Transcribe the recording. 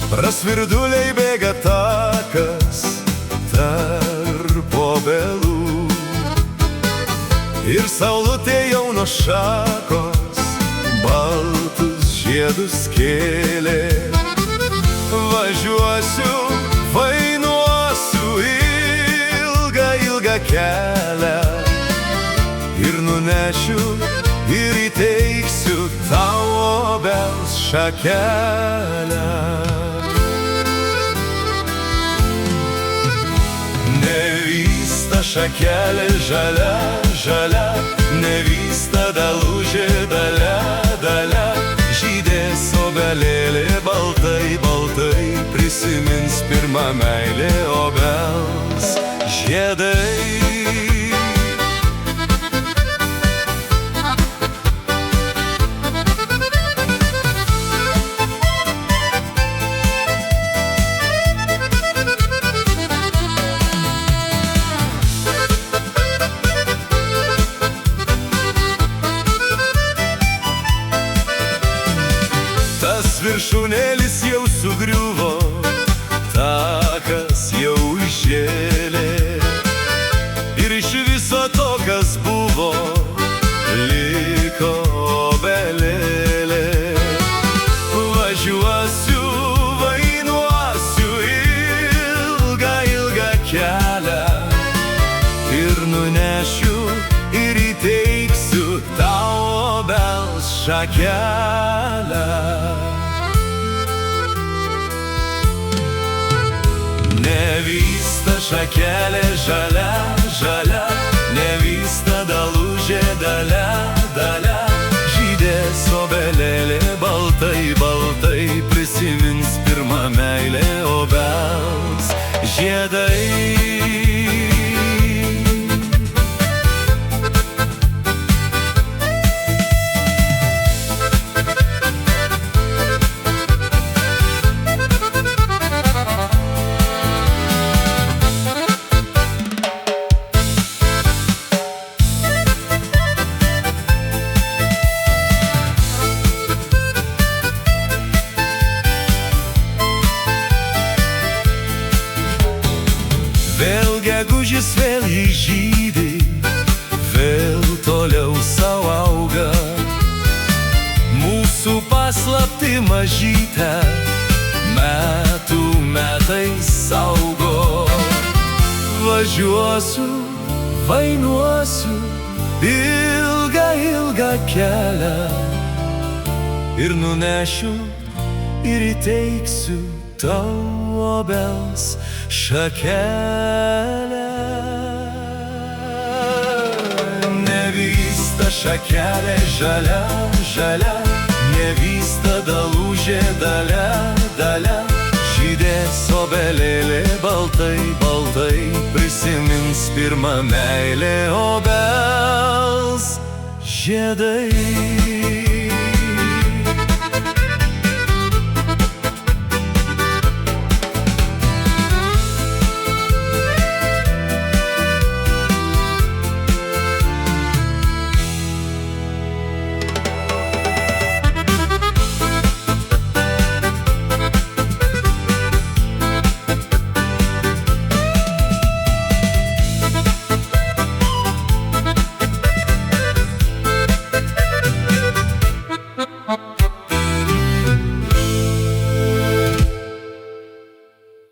Prasvirduliai bėga takas tarp obelų ir saulutė jau nuo šakos baltus žiedus kėlė. Važiuosiu, vainuosiu ilgą, ilgą kelią ir nunešiu ir įteiksiu tau obels šakelę. Nevysta šakelė žalia, žalia, nevysta dalužė dalia, dalia, žydės obelėlė baltai, baltai, prisimins pirmą meilę obels žiedai. Tas viršūnėlis jau sugriuvo, takas jau išžėlė ir iš viso to, kas buvo, liko obelėlė. Važiuosiu, vainuosiu ilgą, ilgą kelią ir nunešiu ir įteiksiu tau obels šakelę. Nevysta šakelė žalia, žalia, nevysta dalužė dalia, dalia, žydės obelėlė baltai, baltai, prisimins pirmą meilę obels žiedai. Vėl gegužis, vėl jį žydi, vėl toliau savo auga. Mūsų paslaptį mažytę metų metais saugo. Važiuosiu, vainuosiu ilgą, ilgą kelią ir nunešiu ir įteiksiu tau obels šakelę. Nevysta šakelė žalia, žalia, nevysta dalužė dalia, dalia, žydės obelėlė baltai, baltai, prisimins pirmą meilę obels žiedai.